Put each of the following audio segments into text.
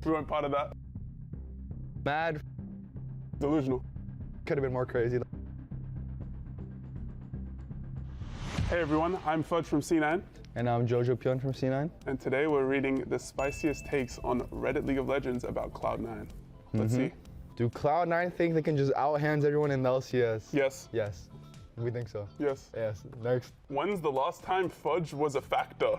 We weren't part of that. Mad. Delusional. Could have been more crazy. Hey everyone, I'm Fudge from C9. And I'm jojopyun from C9. And today we're reading the spiciest takes on Reddit League of Legends about Cloud9. Let's see. Do Cloud9 think they can just out-hands everyone in the LCS? Yes. Yes. We think so. Yes. Yes. Next. When's the last time Fudge was a factor?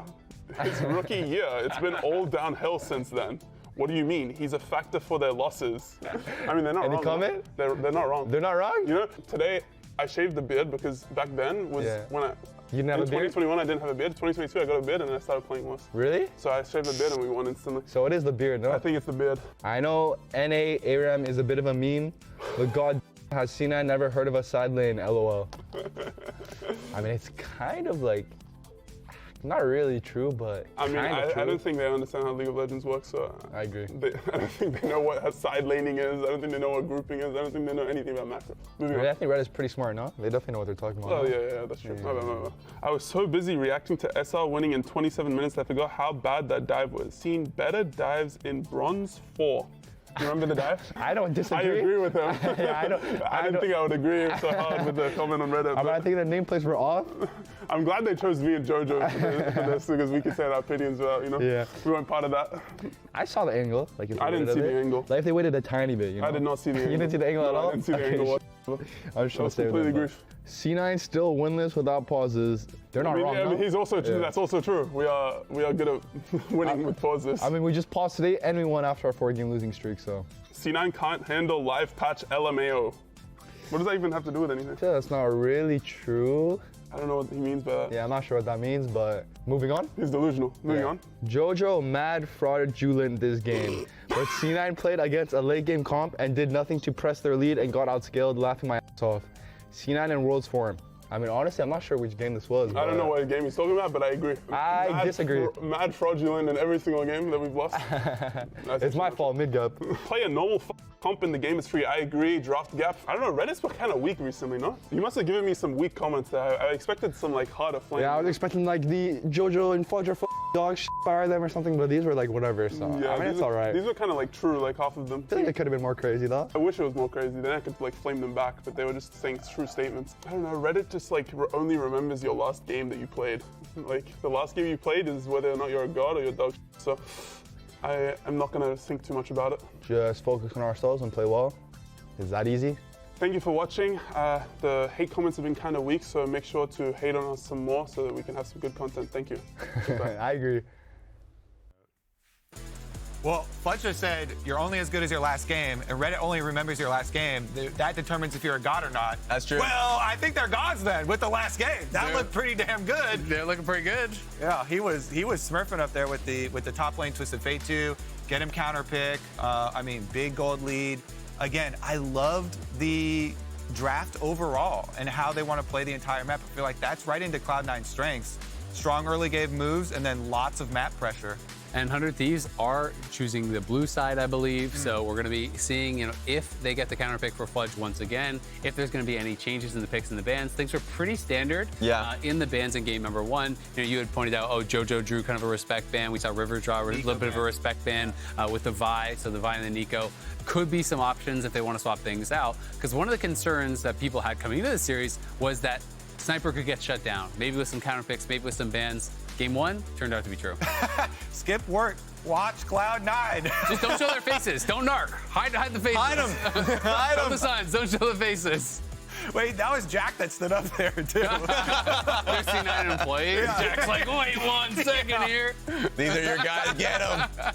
His rookie year. It's been all downhill since then. What do you mean? He's a factor for their losses. I mean, they're not wrong. Any comment? They're not wrong. They're not wrong? You know, today I shaved the beard because back then was when I... You didn't have a beard? In 2021 I didn't have a beard. 2022 I got a beard and then I started playing worse. Really? So I shaved the beard and we won instantly. So it is the beard, no? I think it's the beard. I know NA ARAM is a bit of a meme, but God has C9 never heard of a side lane, LOL. I mean, it's kind of like, not really true, but I mean, I don't think they understand how League of Legends works, so I agree. I don't think they know what side laning is. I don't think they know what grouping is. I don't think they know anything about macro. Really, I think Reddit's pretty smart, no? They definitely know what they're talking about. Oh, yeah, that's true. Yeah. I was so busy reacting to SR winning in 27 minutes that I forgot how bad that dive was. Seen better dives in Bronze 4. You remember the dive? I don't disagree. I agree with him. Yeah, I didn't think I would agree so hard with the comment on Reddit. I think the nameplates were off. I'm glad they chose me and JoJo for this because we could say our opinions without, you know? Yeah. We weren't part of that. I saw the angle. Like if I didn't see the angle. Like if they waited a tiny bit, you know? I did not see the angle. You didn't see the angle at all? I didn't see the angle. I was trying to say completely agree. C9 still winless without pauses. They're not wrong. I mean, he's also true. That's also true. We are good at winning with pauses. I mean, we just paused today and we won after our 4-game losing streak, so. C9 can't handle live patch LMAO. What does that even have to do with anything? Yeah, that's not really true. I don't know what he means by that. Yeah, I'm not sure what that means, but moving on. He's delusional. Moving on. Jojo mad fraudulent this game. But C9 played against a late game comp and did nothing to press their lead and got outscaled, laughing my ass off. C9 in Worlds form. I mean, honestly, I'm not sure which game this was. I don't know what game he's talking about, but I agree. I disagree. Mad fraudulent in every single game that we've lost. It's my fault, mid-gap. Play a normal comp in the game is free. I agree. Draft gap. I don't know. Reddit's been kind of weak recently, no? You must have given me some weak comments there. I expected some like harder flame. Yeah, I was expecting like the Jojo and Fudge or dog fire them or something, but these were like whatever. So yeah, I mean, it's all right. These were kind of like true, like half of them. I think it could have been more crazy though. I wish it was more crazy. Then I could like flame them back, but they were just saying true statements. I don't know. Reddit just like only remembers your last game that you played. Like the last game you played is whether or not you're a god or you're dog. So I am not gonna think too much about it. Just focus on ourselves and play well. Is that easy? Thank you for watching. The hate comments have been kind of weak, so make sure to hate on us some more so that we can have some good content. Thank you. I agree. Well, Fudge just said you're only as good as your last game, and Reddit only remembers your last game. That determines if you're a god or not. That's true. Well, I think they're gods then with the last game. That looked pretty damn good. They're looking pretty good. Yeah, he was smurfing up there with the top lane Twisted Fate 2. Get him counter pick. I mean, big gold lead. Again, I loved the draft overall and how they want to play the entire map. I feel like that's right into Cloud9's strengths. Strong early game moves and then lots of map pressure. And 100 Thieves are choosing the blue side, I believe. So we're going to be seeing, if they get the counter pick for Fudge once again, if there's going to be any changes in the picks and the bans. Things were pretty standard in the bans in game number 1. You had pointed out, Jojo drew kind of a respect ban. We saw River draw a little bit of a respect ban with the Vi. So the Vi and the Neeko could be some options if they want to swap things out. Because one of the concerns that people had coming into the series was that Sniper could get shut down. Maybe with some counter picks, maybe with some bans. Game 1 turned out to be true. Skip work. Watch Cloud9. Just don't show their faces. Don't narc. Hide the faces. Hide them. Hide them. Show the signs. Don't show the faces. Wait, that was Jack that stood up there, too. They're C9 employees. Yeah. Jack's like, wait 1 second here. These are your guys. Get them.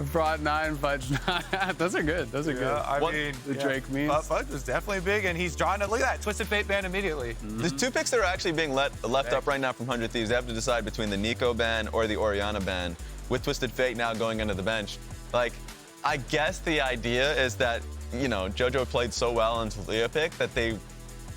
Fraud 9, Fudge 9. Those are good. Those are good. I mean, the Drake memes. Fudge was definitely big, and he's drawing it. Look at that. Twisted Fate ban immediately. There's 2 picks that are actually being left up right now from 100 Thieves. They have to decide between the Neeko ban or the Orianna ban, with Twisted Fate now going under the bench. Like, I guess the idea is that, Jojo played so well on Talia pick that they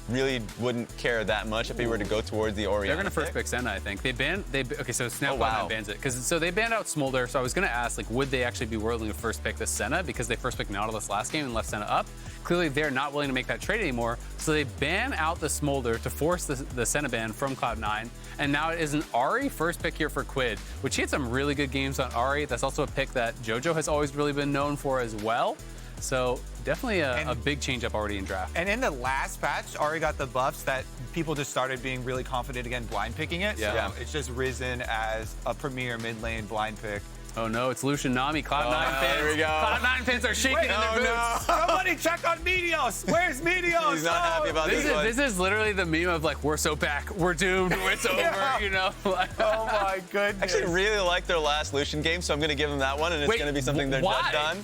really wouldn't care that much if he were to go towards the Orianna. They're going to first pick Senna, I think. Okay, so Snap Cloud9 bans it. So they banned out Smolder, so I was going to ask, like, would they actually be willing to first pick the Senna because they first picked Nautilus last game and left Senna up? Clearly, they're not willing to make that trade anymore, so they ban out the Smolder to force the Senna ban from Cloud9, and now it is an Ahri first pick here for Quid, which he had some really good games on Ahri. That's also a pick that JoJo has always really been known for as well. So definitely a big change up already in draft. And in the last patch, Ahri got the buffs that people just started being really confident again blind picking it. Yeah. So it's just risen as a premier mid lane blind pick. Oh no, it's Lucian Nami. Cloud9 fans. Here we go. Cloud9 fans are shaking in their boots. Somebody check on Meteos. Where's Meteos? He's not happy about this one. This is literally the meme of like, we're so back, we're doomed, it's over, you know? Oh my goodness. Actually, really like their last Lucian game, so I'm going to give them that one, and it's going to be something they're why? done.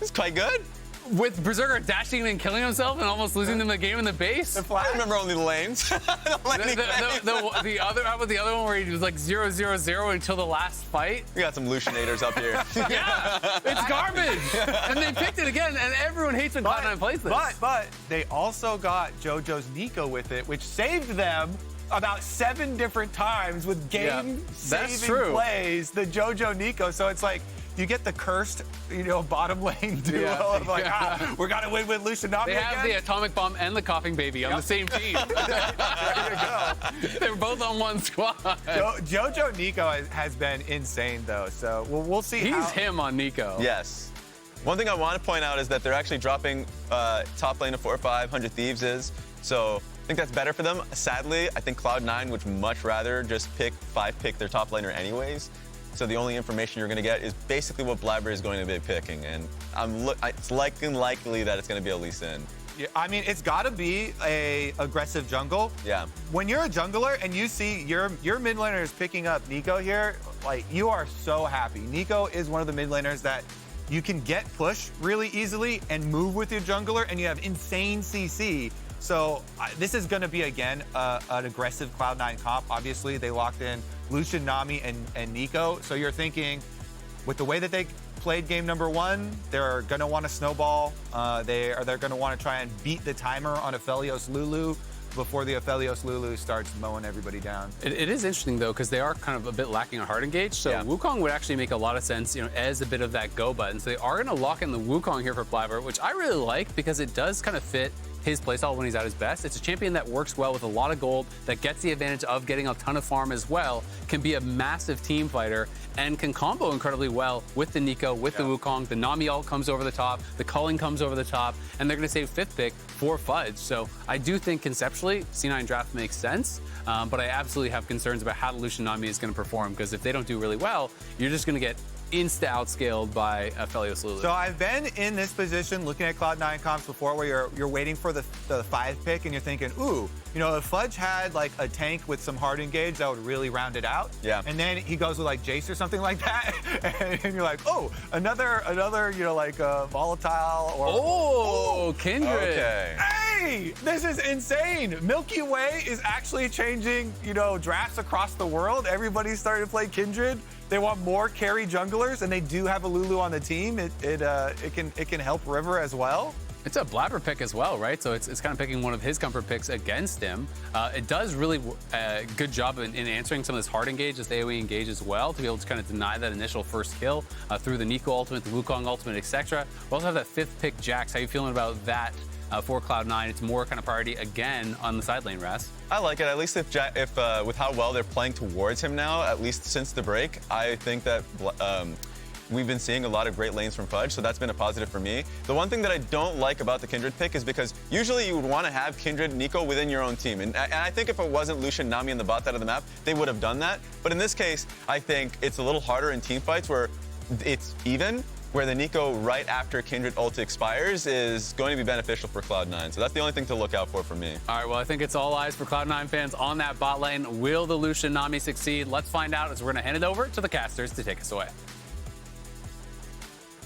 It's quite good. With Berserker dashing and killing himself and almost losing them the game in the base? I remember only the lanes. How about the other one where he was like 0-0-0 until the last fight? We got some Lucianators up here. Yeah, it's garbage. And they picked it again, and everyone hates when Cloud9 plays this. But they also got JoJo's Neeko with it, which saved them about 7 different times with game-saving plays, the JoJo Neeko. So it's like, you get the cursed, bottom lane duo of like, we're gonna win with Lucian Nami They have again. the atomic bomb and the coughing baby on the same team. There you go. They're both on one squad. JoJo Neeko has been insane though, so we'll see. He's him on Neeko. Yes. One thing I want to point out is that they're actually dropping top lane to 4-5, 100 Thieves is. So I think that's better for them. Sadly, I think Cloud9 would much rather just pick their top laner anyways. So the only information you're going to get is basically what Blaber is going to be picking, and it's likely that it's going to be a Lee Sin. Yeah, I mean, it's got to be a aggressive jungle. Yeah. When you're a jungler and you see your mid laner is picking up Neeko here, like, you are so happy. Neeko is one of the mid laners that you can get push really easily and move with your jungler, and you have insane CC. So this is going to be, again, an aggressive Cloud9 comp. Obviously, they locked in Lucian, Nami, and Neeko. So you're thinking, with the way that they played game number 1, they're going to want to snowball. They're going to want to try and beat the timer on Aphelios Lulu before the Aphelios Lulu starts mowing everybody down. It is interesting, though, because they are kind of a bit lacking on hard engage. So Wukong would actually make a lot of sense, as a bit of that go button. So they are going to lock in the Wukong here for Blaber, which I really like because it does kind of fit his playstyle when he's at his best. It's a champion that works well with a lot of gold, that gets the advantage of getting a ton of farm as well, can be a massive team fighter, and can combo incredibly well with the Neeko, with the Wukong. The Nami ult comes over the top, the culling comes over the top, and they're going to save 5th pick for Fudge. So I do think conceptually C9 draft makes sense, but I absolutely have concerns about how the Lucian Nami is going to perform, because if they don't do really well, you're just going to get outscaled by Aphelios Lulu. So I've been in this position looking at Cloud9 comps before, where you're waiting for the 5 pick and you're thinking, ooh, if Fudge had like a tank with some hard engage, that would really round it out. Yeah. And then he goes with like Jace or something like that, and you're like, oh, another volatile or Kindred. Okay. Hey, this is insane. Milky Way is actually changing, drafts across the world. Everybody's starting to play Kindred. They want more carry junglers, and they do have a Lulu on the team. It can help River as well. It's a Blaber pick as well, right? So it's kind of picking one of his comfort picks against him. It does really good job in answering some of this hard engage, this AoE engage as well, to be able to kind of deny that initial first kill through the Neeko ultimate, the Wukong ultimate, etc. We also have that 5th pick Jax. How you feeling about that for Cloud9? It's more kind of priority again on the side lane, Ras. I like it. At least if with how well they're playing towards him now, at least since the break, I think that we've been seeing a lot of great lanes from Fudge, so that's been a positive for me. The one thing that I don't like about the Kindred pick is because usually you would want to have Kindred Neeko within your own team. And I think if it wasn't Lucian, Nami, and the bot side of the map, they would have done that. But in this case, I think it's a little harder in team fights where it's even, where the Neeko right after Kindred ult expires is going to be beneficial for Cloud9. So that's the only thing to look out for me. All right, well, I think it's all eyes for Cloud9 fans on that bot lane. Will the Lucian Nami succeed? Let's find out as we're going to hand it over to the casters to take us away.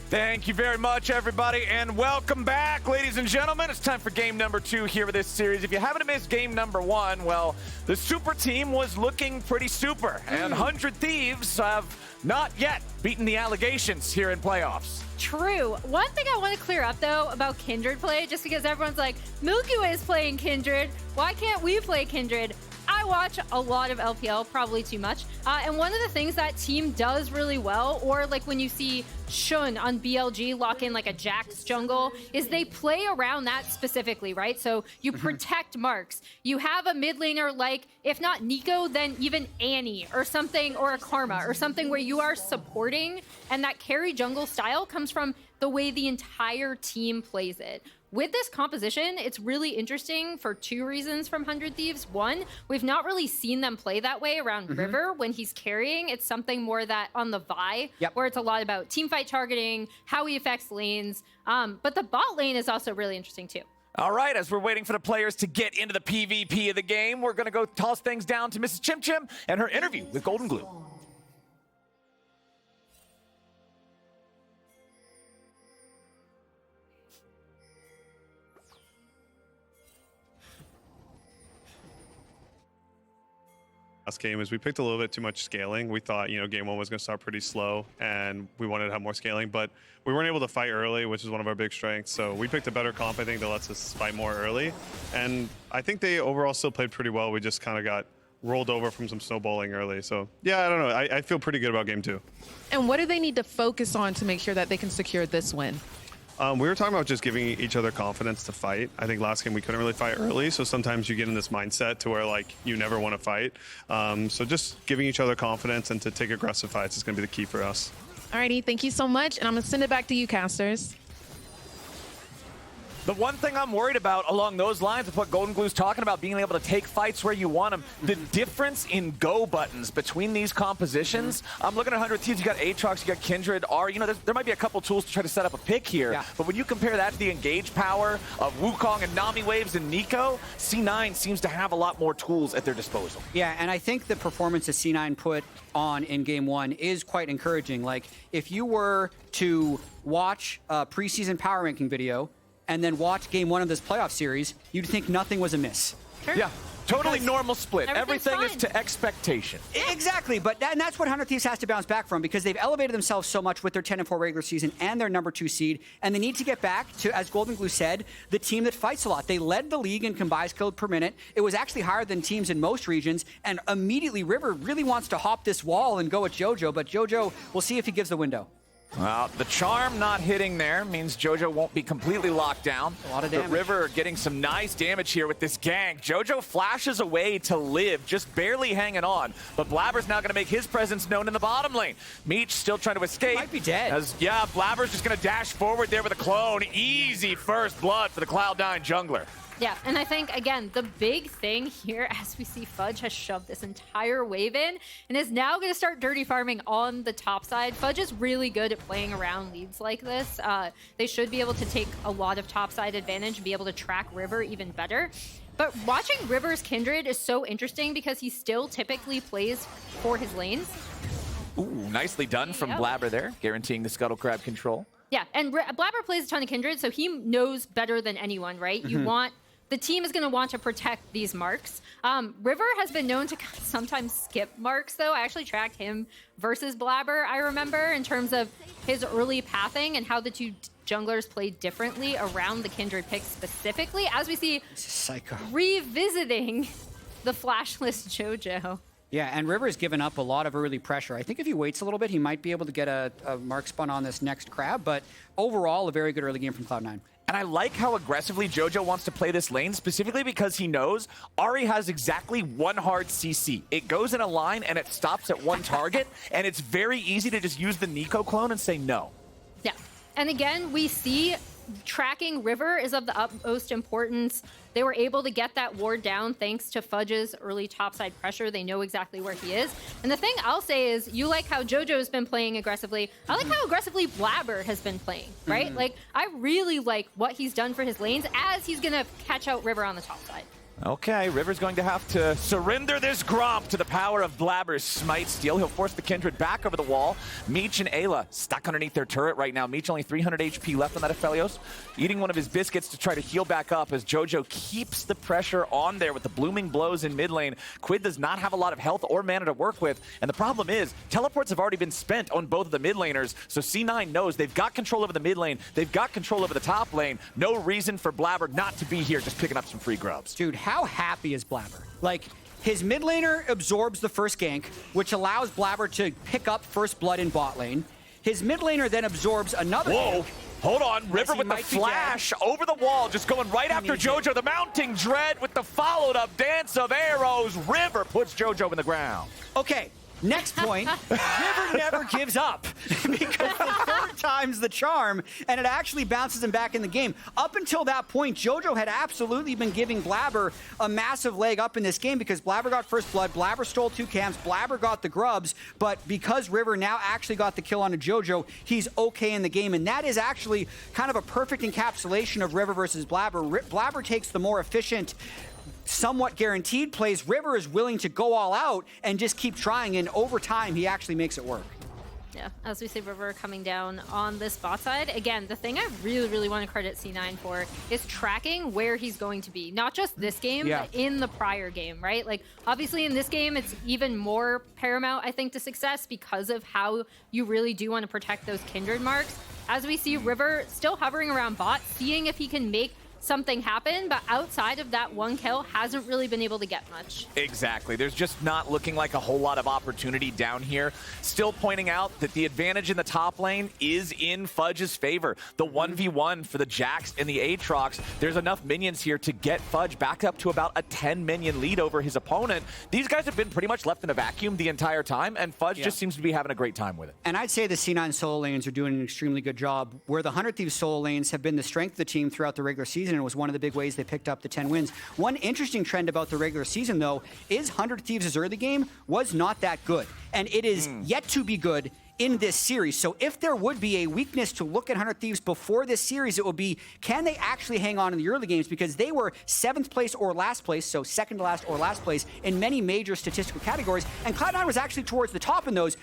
Thank you very much, everybody, and welcome back, ladies and gentlemen. It's time for game number 2 here with this series. If you haven't missed game number 1, well, the super team was looking pretty super, and 100 Thieves have not yet beaten the allegations here in playoffs. True. One thing I want to clear up, though, about Kindred play, just because everyone's like, Milky Way is playing Kindred, why can't we play Kindred? I watch a lot of LPL, probably too much. And one of the things that team does really well, or like when you see Shun on BLG lock in like a Jax jungle, is they play around that specifically, right? So you protect marks. You have a mid laner like, if not Neeko, then even Annie or something, or a Karma or something where you are supporting, and that carry jungle style comes from the way the entire team plays it. With this composition, it's really interesting for 2 reasons from 100 Thieves. One, we've not really seen them play that way around River when he's carrying. It's something more that on the Vi, where it's a lot about teamfight targeting, how he affects lanes. But the bot lane is also really interesting too. All right, as we're waiting for the players to get into the PvP of the game, we're going to go toss things down to Mrs. Chim Chim and her interview with Golden Glue. Last game is we picked a little bit too much scaling. We thought, game 1 was going to start pretty slow and we wanted to have more scaling, but we weren't able to fight early, which is one of our big strengths. So we picked a better comp, I think, that lets us fight more early. And I think they overall still played pretty well. We just kind of got rolled over from some snowballing early. So yeah, I don't know. I feel pretty good about game 2. And what do they need to focus on to make sure that they can secure this win? We were talking about just giving each other confidence to fight. I think last game we couldn't really fight early, so sometimes you get in this mindset to where like you never want to fight. So just giving each other confidence and to take aggressive fights is going to be the key for us. Alrighty, thank you so much, and I'm gonna send it back to you, casters. The one thing I'm worried about along those lines with what Golden Glue's talking about, being able to take fights where you want them, the difference in go buttons between these compositions. I'm looking at 100 Thieves, you got Aatrox, you got Kindred, Ahri, there might be a couple tools to try to set up a pick here, but when you compare that to the engage power of Wukong and Nami waves and Neeko, C9 seems to have a lot more tools at their disposal. Yeah, and I think the performance that C9 put on in game 1 is quite encouraging. Like, if you were to watch a preseason power ranking video and then watch game 1 of this playoff series, you'd think nothing was amiss. Sure. Yeah, totally normal split. Everything's Everything is fine. to expectation. Exactly, but and that's what 100 Thieves has to bounce back from, because they've elevated themselves so much with their 10-4 regular season and their number 2 seed, and they need to get back to, as Golden Glue said, the team that fights a lot. They led the league in combined kills per minute. It was actually higher than teams in most regions, and immediately River really wants to hop this wall and go at Jojo, but Jojo, we'll see if he gives the window. Well, the charm not hitting there means Jojo won't be completely locked down. A lot of damage. The River getting some nice damage here with this gank. Jojo flashes away to live, just barely hanging on. But Blaber's now going to make his presence known in the bottom lane. Meech still trying to escape. He might be dead. Blaber's just going to dash forward there with a clone. Easy first blood for the Cloud9 jungler. Yeah, and I think, again, the big thing here, as we see Fudge has shoved this entire wave in and is now going to start dirty farming on the top side. Fudge is really good at playing around leads like this. They should be able to take a lot of top side advantage and be able to track River even better. But watching River's Kindred is so interesting because he still typically plays for his lanes. Ooh, nicely done from Blaber there, guaranteeing the Scuttle Crab control. Yeah, and Blaber plays a ton of Kindred, so he knows better than anyone, right? You want... The team is going to want to protect these marks. River has been known to sometimes skip marks, though. I actually tracked him versus Blaber, I remember, in terms of his early pathing and how the two junglers play differently around the Kindred pick specifically, as we see revisiting the flashless Jojo. Yeah, and River's given up a lot of early pressure. I think if he waits a little bit, he might be able to get a mark spun on this next crab, but overall, a very good early game from Cloud9. And I like how aggressively Jojo wants to play this lane, specifically because he knows Ahri has exactly one hard CC. It goes in a line and it stops at one target, and it's very easy to just use the Neeko clone and say no. Yeah, and again, we see tracking River is of the utmost importance. They were able to get that ward down thanks to Fudge's early topside pressure. They know exactly where he is. And the thing I'll say is, you like how Jojo's been playing aggressively. I like how aggressively Blaber has been playing, right? Like, I really like what he's done for his lanes as he's gonna catch out River on the top side. Okay, River's going to have to surrender this Gromp to the power of Blaber's Smite Steal. He'll force the Kindred back over the wall. Meech and Eyla stuck underneath their turret right now. Meech only 300 HP left on that Aphelios, eating one of his biscuits to try to heal back up as Jojo keeps the pressure on there with the blooming blows in mid lane. Quid does not have a lot of health or mana to work with, and the problem is teleports have already been spent on both of the mid laners, so C9 knows they've got control over the mid lane, they've got control over the top lane. No reason for Blaber not to be here just picking up some free grubs. Dude, how happy is Blaber? Like, his mid laner absorbs the first gank, which allows Blaber to pick up first blood in bot lane. His mid laner then absorbs another gank. Hold on, River with the flash over the wall, just going right after Jojo. The mounting dread with the followed up dance of arrows. River puts Jojo in the ground. Okay, next point, River never gives up because the third time's the charm, and it actually bounces him back in the game. Up until that point, Jojo had absolutely been giving Blaber a massive leg up in this game because Blaber got first blood, Blaber stole 2 camps, Blaber got the grubs, but because River now actually got the kill on a Jojo, he's okay in the game, and that is actually kind of a perfect encapsulation of River versus Blaber. Blaber takes the more efficient, somewhat guaranteed plays. River is willing to go all out and just keep trying, and over time he actually makes it work. Yeah, as we see River coming down on this bot side. Again, the thing I really want to credit C9 for is tracking where he's going to be. Not just this game, but in the prior game, right? Like, obviously in this game, it's even more paramount, I think, to success because of how you really do want to protect those Kindred marks. As we see River still hovering around bot, seeing if he can make something happen, but outside of that one kill, hasn't really been able to get much. Exactly. There's just not looking like a whole lot of opportunity down here. Still pointing out that the advantage in the top lane is in Fudge's favor. The 1v1 for the Jax and the Aatrox, there's enough minions here to get Fudge back up to about a 10 minion lead over his opponent. These guys have been pretty much left in a vacuum the entire time, and Fudge just seems to be having a great time with it. And I'd say the C9 solo lanes are doing an extremely good job, where the 100 Thieves solo lanes have been the strength of the team throughout the regular season, and it was one of the big ways they picked up the 10 wins. One interesting trend about the regular season, though, is 100 Thieves' early game was not that good, and it is yet to be good in this series. So if there would be a weakness to look at 100 Thieves before this series, it would be, can they actually hang on in the early games? Because they were 7th place or last place, so second to last or last place in many major statistical categories, and Cloud9 was actually towards the top in those.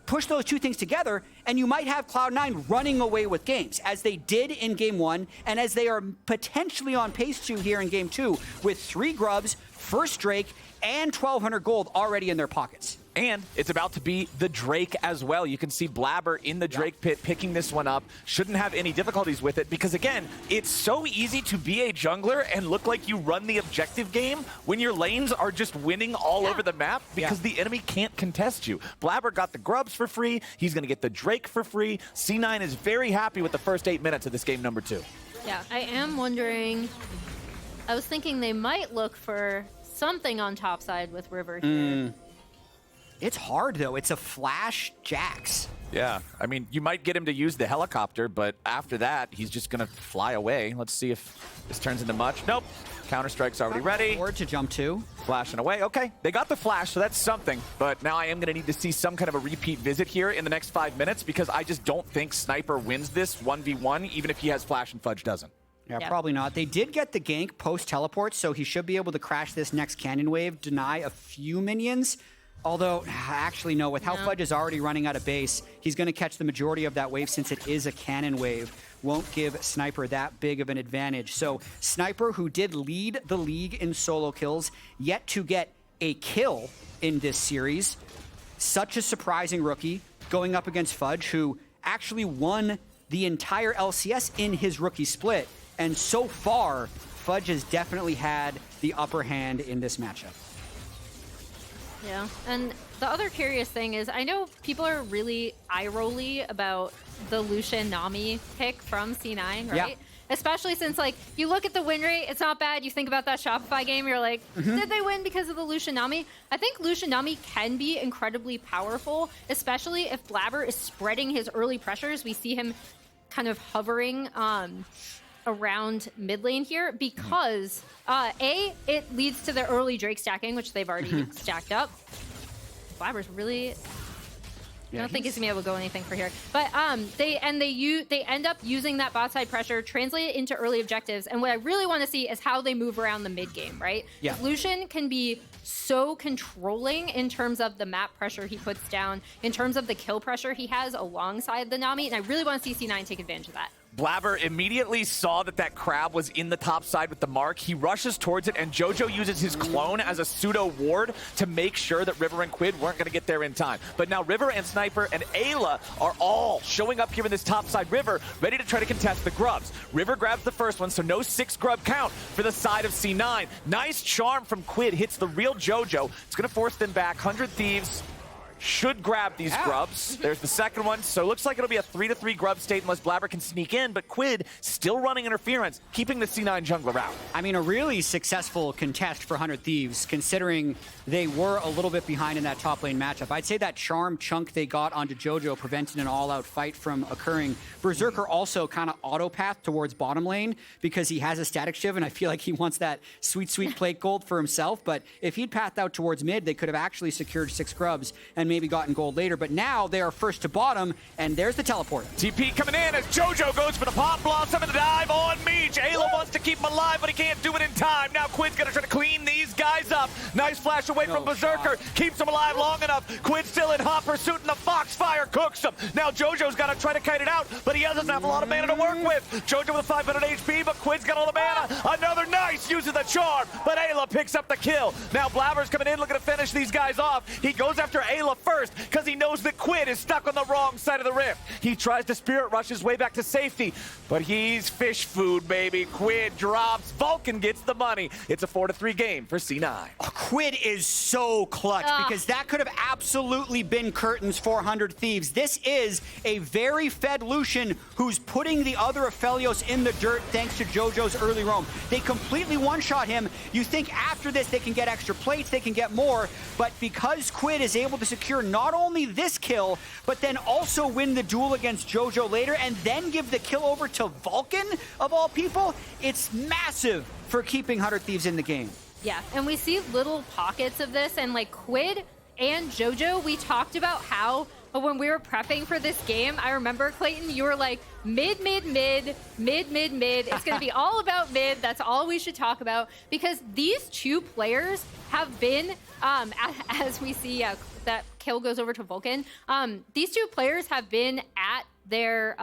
Push those two things together, and you might have Cloud9 running away with games, as they did in Game 1, and as they are potentially on pace to here in Game 2, with 3 grubs, first Drake, and 1,200 gold already in their pockets. And it's about to be the Drake as well. You can see Blaber in the Drake pit picking this one up. Shouldn't have any difficulties with it because, again, it's so easy to be a jungler and look like you run the objective game when your lanes are just winning all over the map because the enemy can't contest you. Blaber got the grubs for free. He's going to get the Drake for free. C9 is very happy with the first 8 minutes of this game number 2. Yeah, I am wondering, I was thinking they might look for something on top side with River here. It's hard, though. It's a flash Jax. Yeah, I mean, you might get him to use the helicopter, but after that, he's just going to fly away. Let's see if this turns into much. Nope. Counter-Strike's already ready. Forward to jump to. Flashing away. Okay, they got the flash, so that's something. But now I am going to need to see some kind of a repeat visit here in the next 5 minutes because I just don't think Sniper wins this 1v1, even if he has flash and Fudge doesn't. Yeah, probably not. They did get the gank post-teleport, so he should be able to crash this next cannon wave, deny a few minions. Although, actually, no, with how Fudge is already running out of base, he's going to catch the majority of that wave since it is a cannon wave. Won't give Sniper that big of an advantage. So Sniper, who did lead the league in solo kills, yet to get a kill in this series. Such a surprising rookie going up against Fudge, who actually won the entire LCS in his rookie split. And so far, Fudge has definitely had the upper hand in this matchup. Yeah, and the other curious thing is, I know people are really eye-rolly about the Lucian Nami pick from C9, right? Yeah. Especially since, like, you look at the win rate, it's not bad. You think about that Shopify game, you're like, did they win because of the Lucian Nami? I think Lucian Nami can be incredibly powerful, especially if Blaber is spreading his early pressures. We see him kind of hovering around mid lane here because it leads to their early Drake stacking, which they've already stacked up. Blaber's really I don't think he's gonna be able to go anything for here. But they end up using that bot side pressure, translate it into early objectives. And what I really want to see is how they move around the mid game, right? Yeah. Lucian can be so controlling in terms of the map pressure he puts down, in terms of the kill pressure he has alongside the Nami, and I really want to see C9 take advantage of that. Blaber immediately saw that crab was in the top side with the mark. He rushes towards it, and Jojo uses his clone as a pseudo ward to make sure that River and Quid weren't going to get there in time. But now River and Sniper and Eyla are all showing up here in this top side River, ready to try to contest the grubs. River grabs the first one, so no 6 grub count for the side of C9. Nice charm from Quid, hits the real Jojo. It's going to force them back. 100 Thieves should grab these grubs. There's the second one. So it looks like it'll be a 3-3 grub state unless Blaber can sneak in, but Quid still running interference, keeping the C9 jungler out. I mean, a really successful contest for 100 Thieves, considering they were a little bit behind in that top lane matchup. I'd say that charm chunk they got onto Jojo prevented an all-out fight from occurring. Berserker also kind of auto-path towards bottom lane because he has a static shiv, and I feel like he wants that sweet, sweet plate gold for himself. But if he'd pathed out towards mid, they could have actually secured 6 grubs and maybe gotten gold later. But now they are first to bottom, and there's the teleport. TP coming in as Jojo goes for the pop blossom and the dive on Meech. Ayla wants to keep him alive, but he can't do it in time. Now Quid's gonna try to clean these guys up. Nice flash away from Berserker. Keeps him alive long enough. Quid still in hot pursuit, and the Foxfire cooks him. Now Jojo's gotta try to kite it out, but he doesn't have a lot of mana to work with. Jojo with 500 HP, but Quid's got all the mana. Another nice use of the charm, but Ayla picks up the kill. Now Blaber's coming in looking to finish these guys off. He goes after Ayla first because he knows that Quid is stuck on the wrong side of the rift. He tries to spirit rush his way back to safety, but he's fish food, baby. Quid drops. Vulcan gets the money. It's a 4-3 game for C9. Quid is so clutch because that could have absolutely been curtains for 100 Thieves. This is a very fed Lucian who's putting the other Aphelios in the dirt thanks to Jojo's early roam. They completely one-shot him. You think after this they can get extra plates, they can get more, but because Quid is able to secure not only this kill, but then also win the duel against Jojo later and then give the kill over to Vulcan, of all people, it's massive for keeping 100 Thieves in the game. Yeah, and we see little pockets of this, and like Quid and Jojo, we talked about how when we were prepping for this game, I remember, Clayton, you were like, mid. It's going to be all about mid. That's all we should talk about. Because these two players have been, as we see that kill goes over to Vulcan, these two players have been at their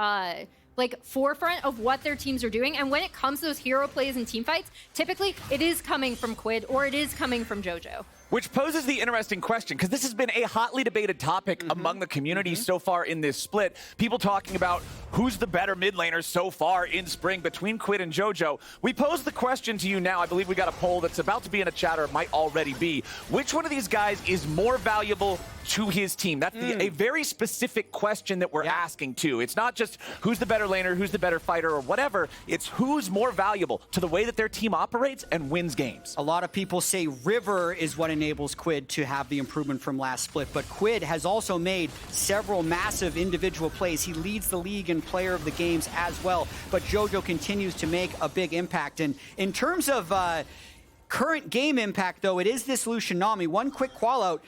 forefront of what their teams are doing. And when it comes to those hero plays and team fights, typically it is coming from Quid or it is coming from Jojo. Which poses the interesting question, because this has been a hotly debated topic among the community so far in this split. People talking about who's the better mid laner so far in Spring between Quid and Jojo. We pose the question to you now. I believe we got a poll that's about to be in a chat, or it might already be. Which one of these guys is more valuable to his team? That's a very specific question that we're asking too. It's not just who's the better laner, who's the better fighter, or whatever. It's who's more valuable to the way that their team operates and wins games. A lot of people say River is what enables Quid to have the improvement from last split, but Quid has also made several massive individual plays. He leads the league in player of the games as well, but Jojo continues to make a big impact. And in terms of current game impact, though, it is this Lucian Nami. One quick call out.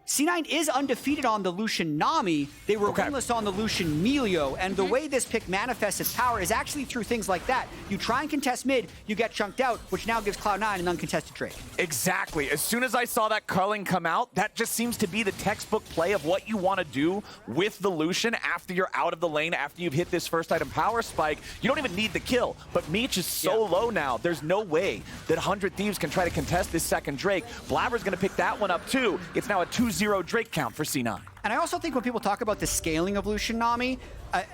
C9 is undefeated on the Lucian Nami. They were winless on the Lucian Melio, and the way this pick manifests its power is actually through things like that. You try and contest mid, you get chunked out, which now gives Cloud9 an uncontested trade. Exactly. As soon as I saw that culling come out, that just seems to be the textbook play of what you want to do with the Lucian after you're out of the lane, after you've hit this first item power spike. You don't even need the kill, but Meech is so low now, there's no way that 100 Thieves can try to contest this second Drake. Blaber's going to pick that one up too. It's now a 2-0 Drake count for C9. And I also think when people talk about the scaling of Lucian Nami,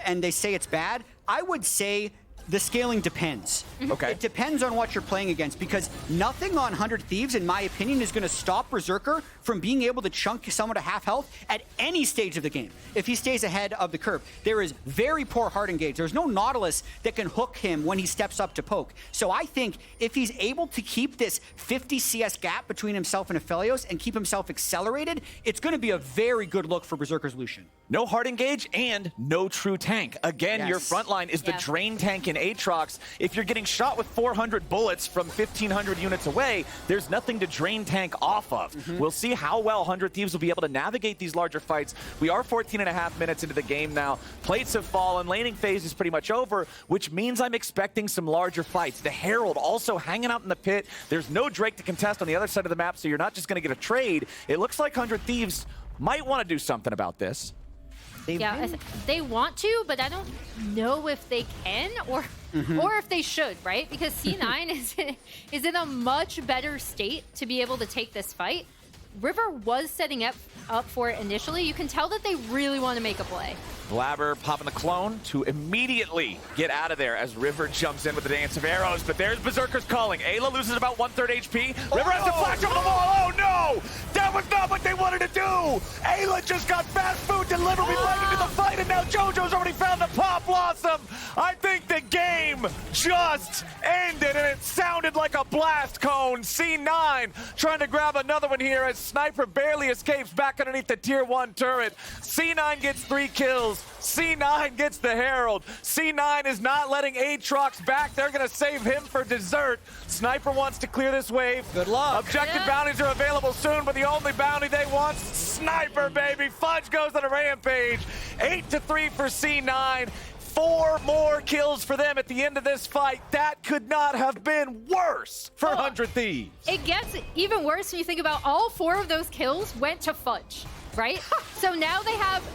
and they say it's bad, I would say the scaling depends. Okay. It depends on what you're playing against, because nothing on 100 Thieves, in my opinion, is going to stop Berserker from being able to chunk someone to half health at any stage of the game if he stays ahead of the curve. There is very poor hard engage. There's no Nautilus that can hook him when he steps up to poke. So I think if he's able to keep this 50 CS gap between himself and Aphelios and keep himself accelerated, it's going to be a very good look for Berserker's Lucian. No hard engage and no true tank. Again, your front line is the drain tank in Aatrox, if you're getting shot with 400 bullets from 1,500 units away, there's nothing to drain tank off of. We'll see how well 100 Thieves will be able to navigate these larger fights. We are 14.5 minutes into the game now. Plates have fallen. Laning phase is pretty much over, which means I'm expecting some larger fights. The Herald also hanging out in the pit. There's no Drake to contest on the other side of the map, so you're not just going to get a trade. It looks like 100 Thieves might want to do something about this. Yeah, they want to, but I don't know if they can or if they should, right? Because C9 is in a much better state to be able to take this fight. River was setting up for it initially. You can tell that they really want to make a play. Blaber popping the clone to immediately get out of there as River jumps in with the dance of arrows, but there's Berserker's calling. Ayla loses about 1/3 HP. River has to flash over the wall. Oh no! That was not what they wanted to do! Ayla just got fast food delivered. We went into the fight and now JoJo's already found the Pop Blossom. I think the game just ended and it sounded like a blast cone. C9 trying to grab another one here as Sniper barely escapes back underneath the tier 1 turret. C9 gets 3 kills. C9 gets the Herald. C9 is not letting Aatrox back. They're going to save him for dessert. Sniper wants to clear this wave. Good luck. Objective bounties are available soon, but the only bounty they want, Sniper, baby. Fudge goes on a rampage. 8-3 for C9. 4 more kills for them at the end of this fight. That could not have been worse for 100 Thieves. It gets even worse when you think about all 4 of those kills went to Fudge, right? So now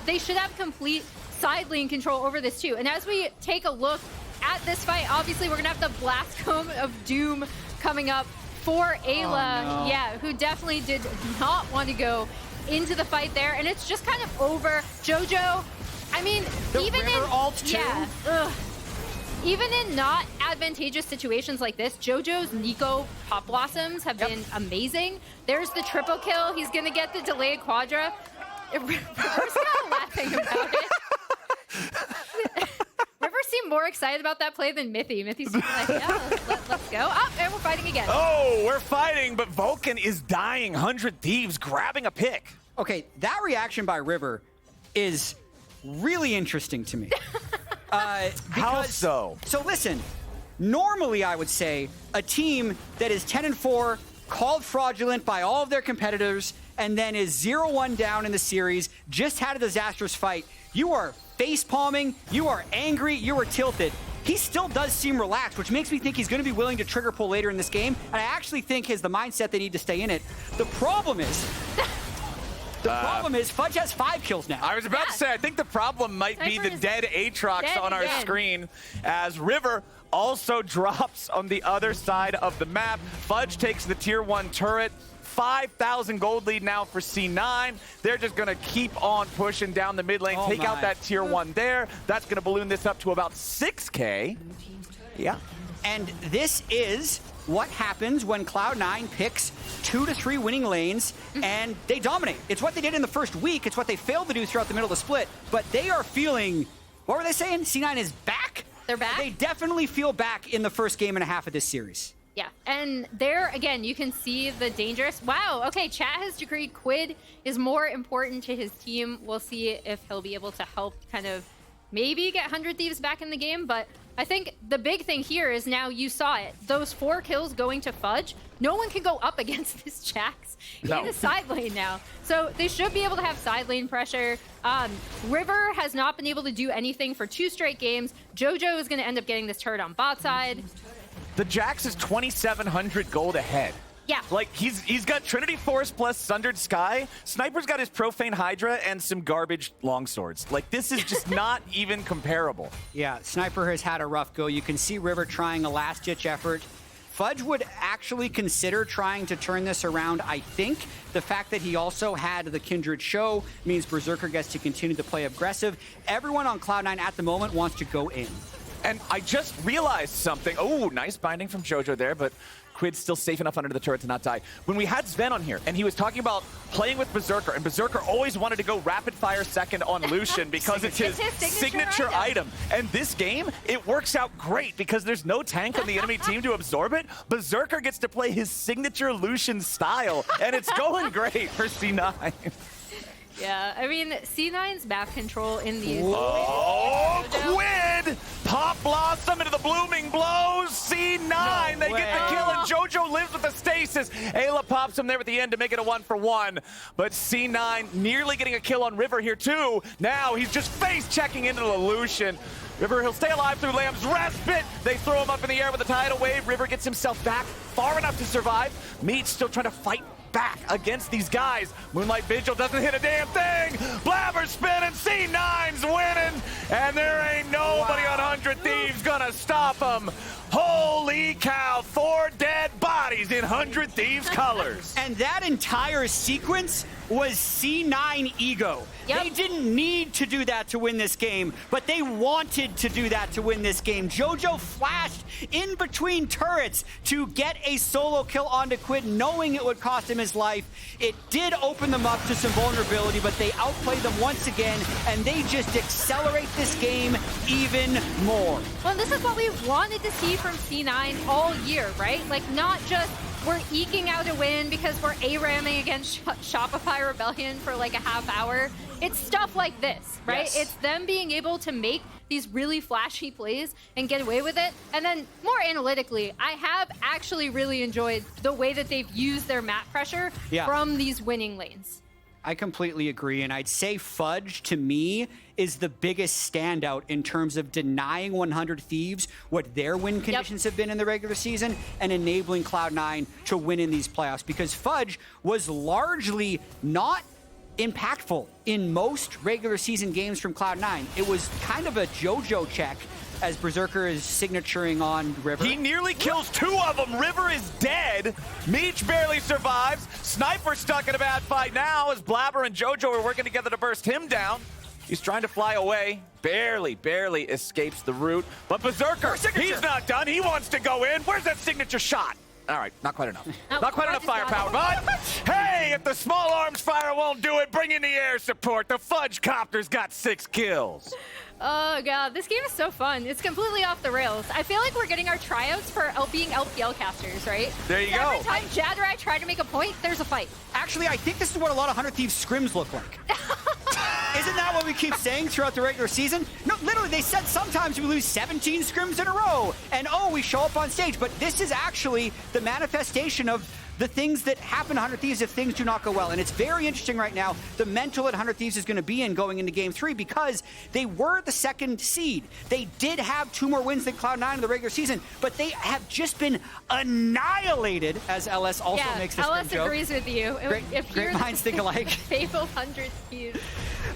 they should have complete side lane control over this too. And as we take a look at this fight, obviously we're gonna have the Blast Cone of Doom coming up for Ayla, yeah, who definitely did not want to go into the fight there. And it's just kind of over. JoJo, I mean, even in not advantageous situations like this, JoJo's Neeko Pop Blossoms have been amazing. There's the triple kill. He's going to get the delayed quadra. River's not laughing about it. River seemed more excited about that play than Mithy. Mithy's like, yeah, let's go. Oh, and we're fighting again. Oh, we're fighting, but VULCAN is dying. 100 Thieves grabbing a pick. Okay, that reaction by River is really interesting to me. How so? So listen, normally I would say a team that is 10-4, called fraudulent by all of their competitors, and then is 0-1 down in the series, just had a disastrous fight. You are face-palming, you are angry, you are tilted. He still does seem relaxed, which makes me think he's going to be willing to trigger pull later in this game, and I actually think has the mindset they need to stay in it. The problem is... Fudge has 5 kills now. I was about to say, I think the problem might be the dead Aatrox on our screen, as River also drops on the other side of the map. Fudge takes the tier 1 turret. 5,000 gold lead now for C9. They're just going to keep on pushing down the mid lane, take out that tier 1 there. That's going to balloon this up to about 6K. Yeah. And this is what happens when Cloud9 picks 2 to 3 winning lanes and they dominate. It's what they did in the first week. It's what they failed to do throughout the middle of the split. But they are feeling, what were they saying? C9 is back? They're back? They definitely feel back in the first game and a half of this series. Yeah, and there, again, you can see the dangerous... Wow, okay, chat has decreed Quid is more important to his team. We'll see if he'll be able to help kind of maybe get 100 Thieves back in the game, but I think the big thing here is now you saw it. Those 4 kills going to Fudge, no one can go up against this Jax in the side lane now. So they should be able to have side lane pressure. River has not been able to do anything for 2 straight games. JoJo is going to end up getting this turret on bot side. The Jax is 2,700 gold ahead. Yeah. Like, he's got Trinity Force plus Sundered Sky. Sniper's got his Profane Hydra and some garbage longswords. Like, this is just not even comparable. Yeah, Sniper has had a rough go. You can see River trying a last-ditch effort. Fudge would actually consider trying to turn this around, I think. The fact that he also had the Kindred show means Berserker gets to continue to play aggressive. Everyone on Cloud9 at the moment wants to go in. And I just realized something. Oh, nice binding from JoJo there, but Quid's still safe enough under the turret to not die. When we had Sven on here, and he was talking about playing with Berserker, and Berserker always wanted to go rapid fire second on Lucian because it's his signature item. And this game, it works out great because there's no tank on the enemy team to absorb it. Berserker gets to play his signature Lucian style, and it's going great for C9. Yeah, I mean, C9's map control in these... Oh, Quid! Pop Blossom into the blooming blows. C9, they get the kill, and Jojo lives with the stasis. Eyla pops him there at the end to make it a 1-for-1. But C9 nearly getting a kill on River here too. Now he's just face checking into the Lucian. River, he'll stay alive through Lamb's respite. They throw him up in the air with a tidal wave. River gets himself back far enough to survive. Meech still trying to fight back against these guys. Moonlight Vigil doesn't hit a damn thing. Blaber spinning, C9's winning, and there ain't nobody on 100 Thieves gonna stop him. Holy cow, 4 dead bodies in 100 Thieves colors. And that entire sequence was C9 ego. They didn't need to do that to win this game, but they wanted to do that to win this game. Jojo flashed in between turrets to get a solo kill onto Quid, knowing it would cost him his life. It did open them up to some vulnerability, but they outplayed them once again, and they just accelerate this game even more. Well, this is what we wanted to see from C9 all year, right? Like, not just we're eking out a win because we're A-ramming against Shopify Rebellion for like a half hour. It's stuff like this, right? Yes. It's them being able to make these really flashy plays and get away with it. And then more analytically, I have actually really enjoyed the way that they've used their map pressure from these winning lanes. I completely agree, and I'd say Fudge, to me, is the biggest standout in terms of denying 100 Thieves what their win conditions have been in the regular season and enabling Cloud9 to win in these playoffs, because Fudge was largely not impactful in most regular season games from Cloud9. It was kind of a JoJo check as Berserker is signaturing on River. He nearly kills 2 of them. River is dead. Meech barely survives. Sniper stuck in a bad fight now as Blaber and Jojo are working together to burst him down. He's trying to fly away. Barely escapes the root. But Berserker, he's not done. He wants to go in. Where's that signature shot? All right, not quite enough. Not quite enough firepower, but hey, if the small arms fire won't do it, bring in the air support. The Fudge Copter's got 6 kills. Oh god, this game is so fun. It's completely off the rails. I feel like we're getting our tryouts for being LPL casters, right? There you go. Every time Jatt or I try to make a point, there's a fight. Actually, I think this is what a lot of 100 Thieves scrims look like. Isn't that what we keep saying throughout the regular season? No, literally, they said sometimes we lose 17 scrims in a row, and oh, we show up on stage. But this is actually the manifestation of the things that happen to 100 Thieves if things do not go well. And it's very interesting right now, the mental that 100 Thieves is going to be in going into Game 3, because they were the 2nd seed. They did have 2 more wins than Cloud9 in the regular season, but they have just been annihilated, as LS also makes this LS joke. agrees with you. Great minds think alike. Fatal 100 Thieves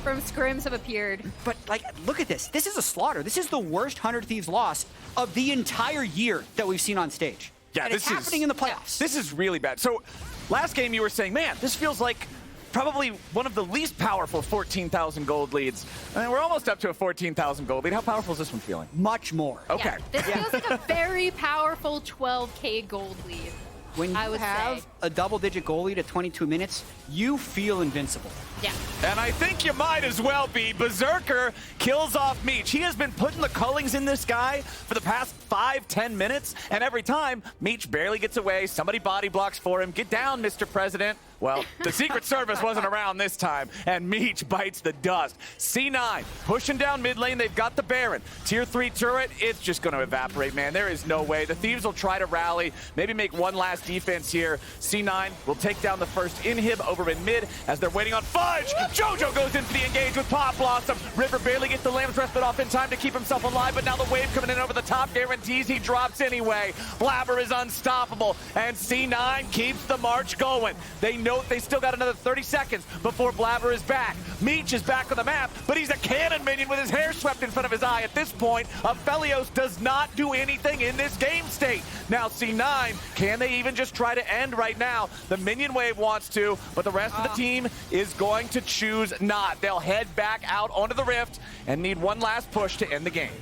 from scrims have appeared. But, like, look at this. This is a slaughter. This is the worst 100 Thieves loss of the entire year that we've seen on stage. Yeah, and it's happening in the playoffs. This is really bad. So last game you were saying, man, this feels like probably one of the least powerful 14,000 gold leads. And we're almost up to a 14,000 gold lead. How powerful is this one feeling? Much more. Okay. Yeah, this feels like a very powerful 12K gold lead. When you have a double-digit goal lead at 22 minutes, you feel invincible. Yeah. And I think you might as well be. Berserker kills off Meech. He has been putting the cullings in this guy for the past 5-10 minutes, and every time, Meech barely gets away. Somebody body blocks for him. Get down, Mr. President. Well, the Secret Service wasn't around this time, and Meech bites the dust. C9 pushing down mid lane. They've got the Baron. Tier 3 turret, it's just going to evaporate, man. There is no way. The Thieves will try to rally, maybe make one last defense here. C9 will take down the first inhib over in mid as they're waiting on Fudge. Jojo goes into the engage with Pop Blossom. River barely gets the Lamb's Respite off in time to keep himself alive, but now the wave coming in over the top guarantees he drops anyway. Blaber is unstoppable, and C9 keeps the march going. They note they still got another 30 seconds before Blaber is back. Meech is back on the map, but he's a cannon minion with his hair swept in front of his eye. At this point, Aphelios does not do anything in this game state. Now C9, can they even just try to end right now? The minion wave wants to, but the rest of the team is going to choose not. They'll head back out onto the rift and need one last push to end the game.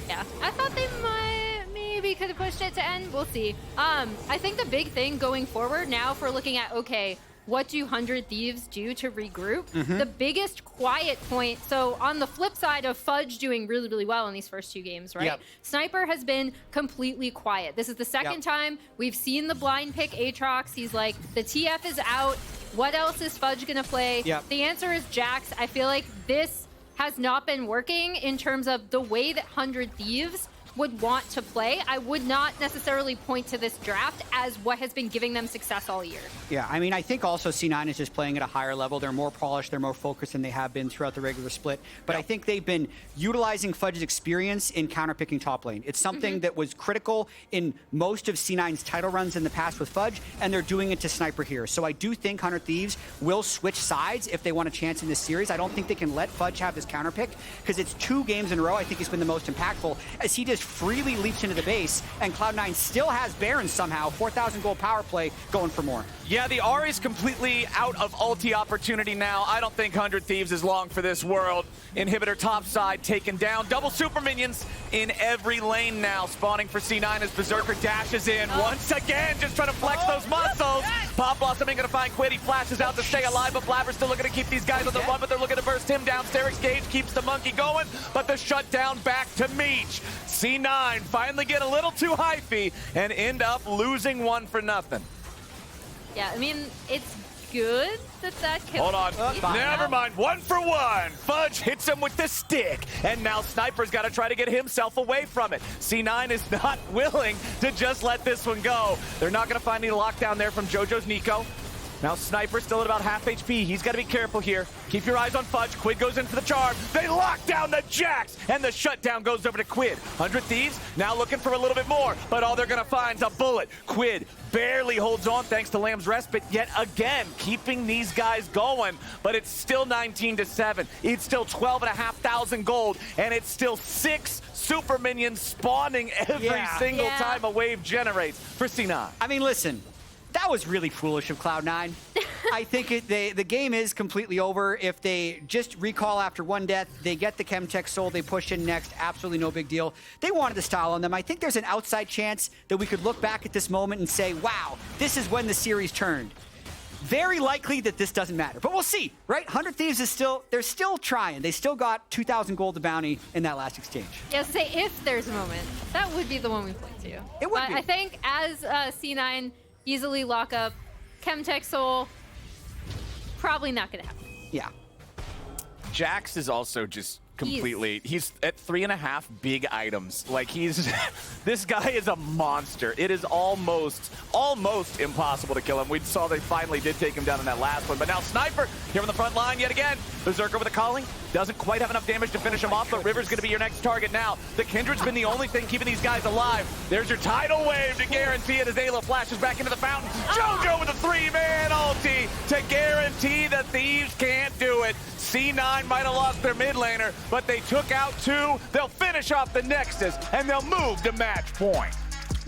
Yeah, I thought they maybe could have pushed it to end. We'll see. I think the big thing going forward now, if we're looking at, okay, what do 100 Thieves do to regroup? The biggest quiet point, so on the flip side of Fudge doing really, really well in these first 2 games, right? Sniper has been completely quiet. This is the second time we've seen the blind pick Aatrox. He's like, the TF is out. What else is Fudge gonna play? The answer is Jax. I feel like this has not been working in terms of the way that 100 Thieves would want to play. I would not necessarily point to this draft as what has been giving them success all year. Yeah, I mean, I think also C9 is just playing at a higher level. They're more polished, they're more focused than they have been throughout the regular split. But I think they've been utilizing Fudge's experience in counterpicking top lane. It's something that was critical in most of C9's title runs in the past with Fudge, and they're doing it to Sniper here. So I do think 100 Thieves will switch sides if they want a chance in this series. I don't think they can let Fudge have this counterpick because it's 2 games in a row. I think he's been the most impactful as he just freely leaps into the base, and Cloud9 still has Baron somehow. 4,000 gold power play going for more. Yeah, the Ahri's completely out of ulti opportunity now. I don't think 100 Thieves is long for this world. Inhibitor topside taken down. Double super minions in every lane now. Spawning for C9 as Berserker dashes in. Once again, just trying to flex those muscles. Pop Blossom ain't gonna find Quid. He flashes out to stay alive, but Blaber's still looking to keep these guys on the run, but they're looking to burst him down. Steric's Gauge keeps the monkey going, but the shutdown back to Meech. C9 finally get a little too hypey and end up losing 1 for nothing. Yeah, I mean, it's good that kill. Hold on. Never mind. 1 for 1. Fudge hits him with the stick. And now Sniper's got to try to get himself away from it. C9 is not willing to just let this one go. They're not going to find any lockdown there from JoJo's Neeko. Now Sniper's still at about half HP. He's got to be careful here. Keep your eyes on Fudge. Quid goes in for the charm. They lock down the Jax, and the shutdown goes over to Quid. 100 Thieves now looking for a little bit more, but all they're going to find is a bullet. Quid barely holds on thanks to Lamb's Respite, yet again keeping these guys going, but it's still 19-7. It's still 12,500 gold, and it's still 6 super minions spawning every single time a wave generates for C9. I mean, listen. That was really foolish of Cloud9. I think the game is completely over. If they just recall after 1 death, they get the Chemtech soul, they push in next, absolutely no big deal. They wanted to style on them. I think there's an outside chance that we could look back at this moment and say, wow, this is when the series turned. Very likely that this doesn't matter, but we'll see, right? 100 Thieves is they're still trying. They still got 2,000 gold to bounty in that last exchange. Yeah, so say if there's a moment, that would be the one we point to. It would be. I think as C9 easily lock up Chemtech Soul, probably not gonna happen. Yeah. Jax is also just completely, he's at 3.5 big items. Like this guy is a monster. It is almost impossible to kill him. We saw they finally did take him down in that last one, but now Sniper here on the front line yet again. Berserker with a calling. Doesn't quite have enough damage to finish him off, but River's going to be your next target now. The Kindred's been the only thing keeping these guys alive. There's your tidal wave to guarantee it as Eyla flashes back into the fountain. JoJo with a 3-man ulti to guarantee the Thieves can't do it. C9 might have lost their mid laner, but they took out 2. They'll finish off the Nexus, and they'll move to match point.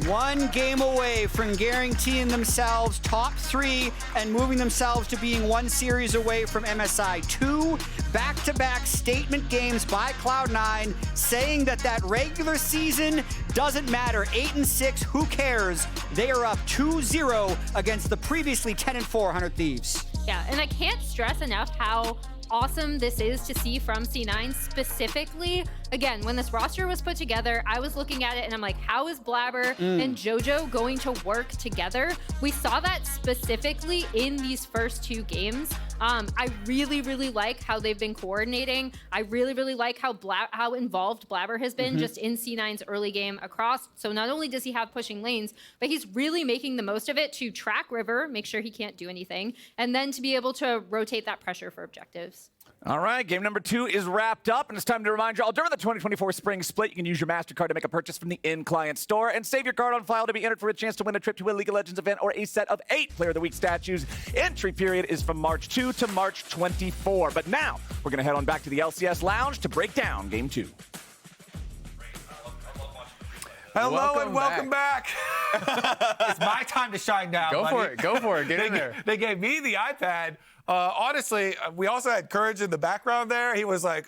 1 game away from guaranteeing themselves top 3 and moving themselves to being 1 series away from MSI. 2 back-to-back statement games by Cloud9 saying that regular season doesn't matter. 8-6, who cares? They are up 2-0 against the previously 10-4 100 Thieves. Yeah, and I can't stress enough how awesome this is to see from C9 specifically. Again, when this roster was put together, I was looking at it and I'm like, how is Blaber and JoJo going to work together? We saw that specifically in these first 2 games. I really like how they've been coordinating. I really like how involved Blaber has been just in C9's early game across. So not only does he have pushing lanes, but he's really making the most of it to track River, make sure he can't do anything, and then to be able to rotate that pressure for objectives. All right, game number 2 is wrapped up, and it's time to remind you all, during the 2024 Spring Split, you can use your MasterCard to make a purchase from the in-client store and save your card on file to be entered for a chance to win a trip to a League of Legends event or a set of 8 Player of the Week statues. Entry period is from March 2 to March 24. But now, we're going to head on back to the LCS Lounge to break down game 2. Hello and welcome back. It's my time to shine now. Go for it. Get in there. They gave me the iPad. Honestly, we also had Courage in the background there. He was like,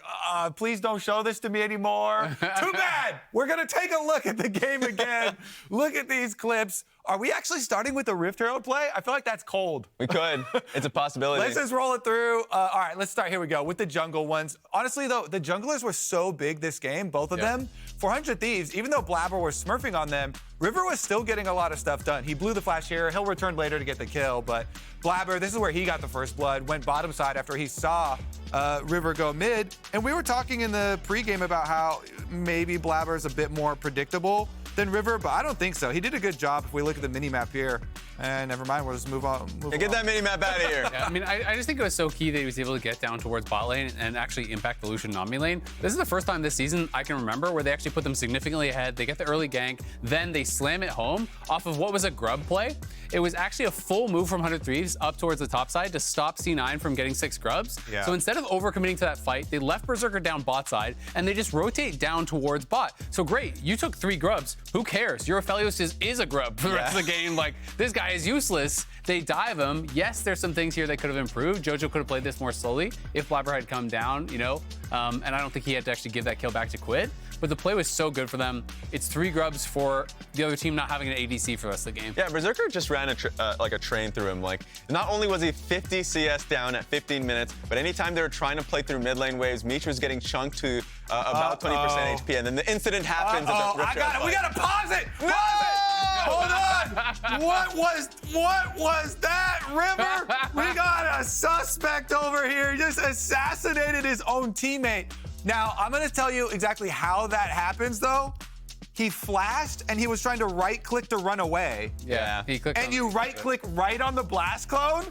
please don't show this to me anymore. Too bad. We're going to take a look at the game again. Look at these clips. Are we actually starting with the Rift Herald play? I feel like that's cold. We could. It's a possibility. Let's just roll it through. All right, let's start. Here we go with the jungle ones. Honestly, though, the junglers were so big this game, both of them. 400 Thieves, even though Blaber was smurfing on them, River was still getting a lot of stuff done. He blew the flash here. He'll return later to get the kill, but Blaber, this is where he got the first blood, went bottom side after he saw River go mid. And we were talking in the pregame about how maybe Blaber's a bit more predictable than River, but I don't think so. He did a good job if we look at the mini-map here. And never mind, we'll just move on. Get that mini-map out of here. Yeah, I mean, I just think it was so key that he was able to get down towards bot lane and actually impact the Lucian Nami lane. This is the first time this season I can remember where they actually put them significantly ahead. They get the early gank, then they slam it home off of what was a grub play. It was actually a full move from 100 Thieves up towards the top side to stop C9 from getting 6 grubs. Yeah. So instead of overcommitting to that fight, they left Berserker down bot side and they just rotate down towards bot. So great, you took 3 grubs. Who cares? Your Aphelios is a grub for the rest of the game. Like, this guy is useless. They dive him. Yes, there's some things here that could have improved. Jojo could have played this more slowly if Blaber had come down, you know, and I don't think he had to actually give that kill back to Quid. But the play was so good for them. It's 3 grubs for the other team not having an ADC for the rest of the game. Yeah, Berserker just ran like a train through him. Like, not only was he 50 CS down at 15 minutes, but anytime they were trying to play through mid lane waves, Meech was getting chunked to about 20% HP, and then the incident happens. We gotta pause it. Pause it. Hold on. What was that, River? We got a suspect over here. He just assassinated his own teammate. Now, I'm going to tell you exactly how that happens, though. He flashed, and he was trying to right-click to run away. Yeah. He clicked and you right-click right on the blast clone.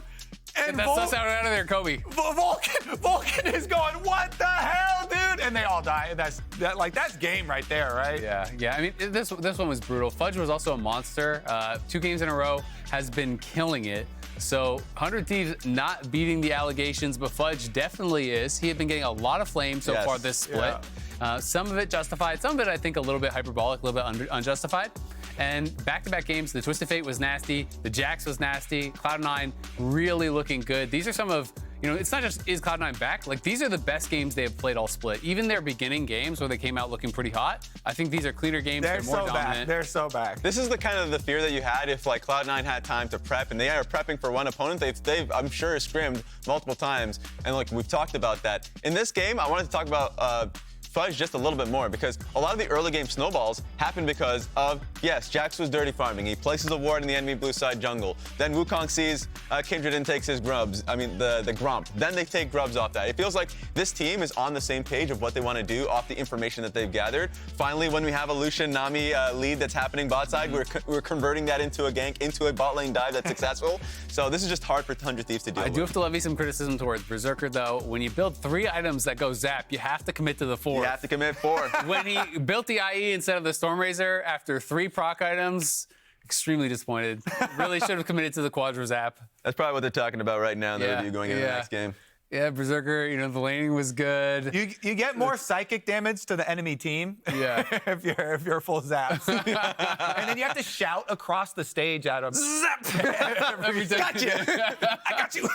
And that's us out of there, Kobe. Vulcan is going, what the hell, dude? And they all die. That's game right there, right? Yeah. I mean, this one was brutal. Fudge was also a monster. 2 games in a row, has been killing it. So 100 Thieves not beating the allegations, but Fudge definitely is. He had been getting a lot of flame so far this split. Yeah. Some of it justified, some of it I think a little bit hyperbolic, a little bit unjustified. And back-to-back games, the Twisted Fate was nasty, the Jax was nasty, Cloud9 really looking good. These are some of, you know, it's not just is Cloud9 back, like these are the best games they have played all split. Even their beginning games where they came out looking pretty hot, I think these are cleaner games, they're more dominant. They're so back. This is the kind of the fear that you had if like Cloud9 had time to prep, and they are prepping for one opponent. They've I'm sure scrimmed multiple times, and like we've talked about that. In this game, I wanted to talk about Fudge just a little bit more, because a lot of the early game snowballs happened because of, yes, Jax was dirty farming. He places a ward in the enemy blue side jungle. Then Wukong sees Kindred and takes his grubs. I mean, the grump. Then they take grubs off that. It feels like this team is on the same page of what they want to do off the information that they've gathered. Finally, when we have a Lucian Nami lead that's happening bot side, we're converting that into a gank, into a bot lane dive that's successful. So this is just hard for 100 Thieves to deal with. I do have to levy some criticism towards Berserker, though. When you build 3 items that go zap, you have to commit to the 4th. You have to commit 4. When he built the IE instead of the Stormrazor after 3 proc items, extremely disappointed. Really should have committed to the Quadra Zap. That's probably what they're talking about right now in the review going into the next game. Yeah, Berserker, you know, the laning was good. You get more psychic damage to the enemy team if you're full zaps. And then you have to shout across the stage at him. Zap! Got you! I got you!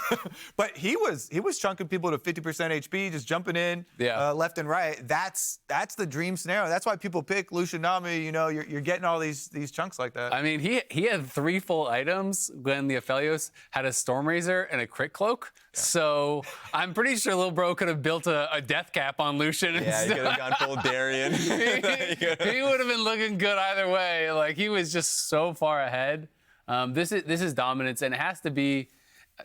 But he was chunking people to 50% HP, just jumping in left and right. That's the dream scenario. That's why people pick Lucian Nami. You know, you're getting all these chunks like that. I mean, he had 3 full items when the Aphelios had a Stormrazor and a crit cloak. Yeah. So I'm pretty sure Lil Bro could have built a death cap on Lucian. Yeah, he could have gone full Darien. He would have been looking good either way. Like, he was just so far ahead. This is dominance, and it has to be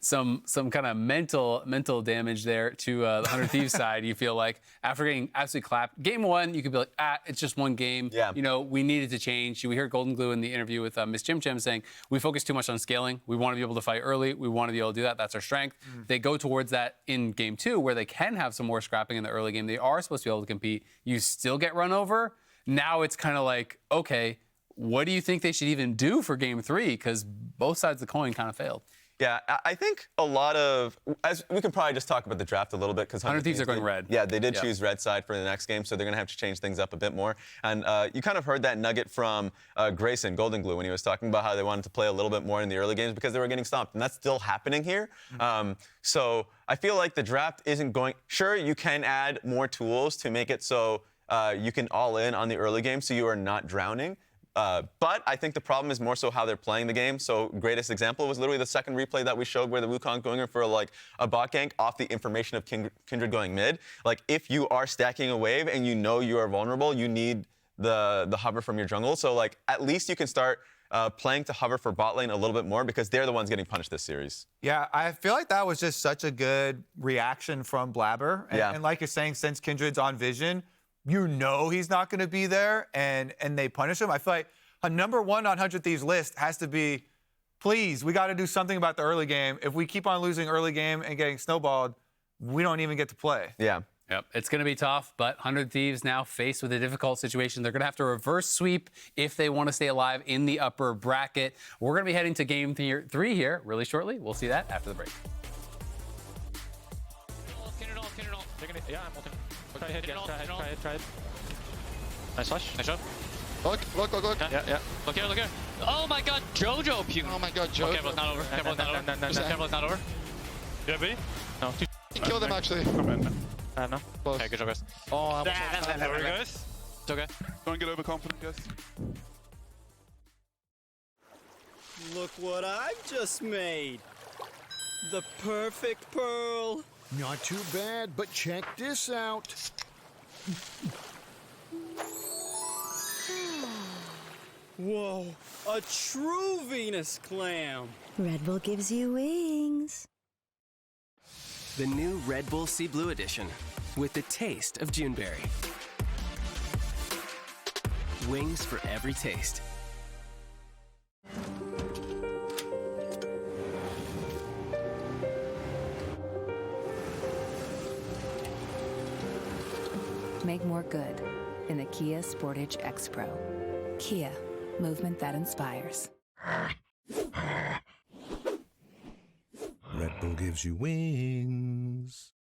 some kind of mental damage there to the 100 Thieves side. You feel like after getting absolutely clapped, game 1, you could be like, it's just one game. Yeah. You know, we needed to change. We heard Golden Glue in the interview with Miss Chim Chim saying we focus too much on scaling. We want to be able to fight early. We want to be able to do that. That's our strength. They go towards that in game 2, where they can have some more scrapping in the early game. They are supposed to be able to compete. You still get run over. Now it's kind of like, okay, what do you think they should even do for game 3? Because both sides of the coin kind of failed. Yeah, I think a lot of, as we can probably just talk about the draft a little bit, because 100 Thieves are going red. Yeah, they did choose red side for the next game, so they're going to have to change things up a bit more. And you kind of heard that nugget from Grayson, Golden Glue, when he was talking about how they wanted to play a little bit more in the early games because they were getting stomped, and that's still happening here. So I feel like the draft isn't going, sure, you can add more tools to make it so you can all in on the early game so you are not drowning. But I think the problem is more so how they're playing the game. So greatest example was literally the second replay that we showed where the Wukong going in for like a bot gank off the information of Kindred going mid. Like if you are stacking a wave and you know you are vulnerable, you need the hover from your jungle. So like at least you can start playing to hover for bot lane a little bit more because they're the ones getting punished this series. Yeah, I feel like that was just such a good reaction from Blaber. And like you're saying, since Kindred's on Vision, you know he's not going to be there, and they punish him. I feel like a number one on 100 Thieves list has to be, please, we got to do something about the early game. If we keep on losing early game and getting snowballed, we don't even get to play. Yeah. Yep, it's going to be tough, but 100 Thieves now faced with a difficult situation. They're going to have to reverse sweep if they want to stay alive in the upper bracket. We're going to be heading to game 3 here really shortly. We'll see that after the break. Yeah, I'm ulting. Try hit, try it. Nice flash. Nice shot. Look. Yeah. Look here. Oh my god, jojopyun. Oh my god, Jojo. Careful, it's not over. Careful, it's not over. You have B? No. Kill them actually. No. Close. Okay, good job, guys. Oh, there we go. It's okay. Don't get overconfident, guys. Look what I've just made. The perfect pearl. Not too bad, but check this out. Whoa, a true Venus clam. Red Bull gives you wings. The new Red Bull Sea Blue Edition with the taste of Juneberry. Wings for every taste. Make more good in the Kia Sportage X Pro. Kia, movement that inspires. Red Bull gives you wings.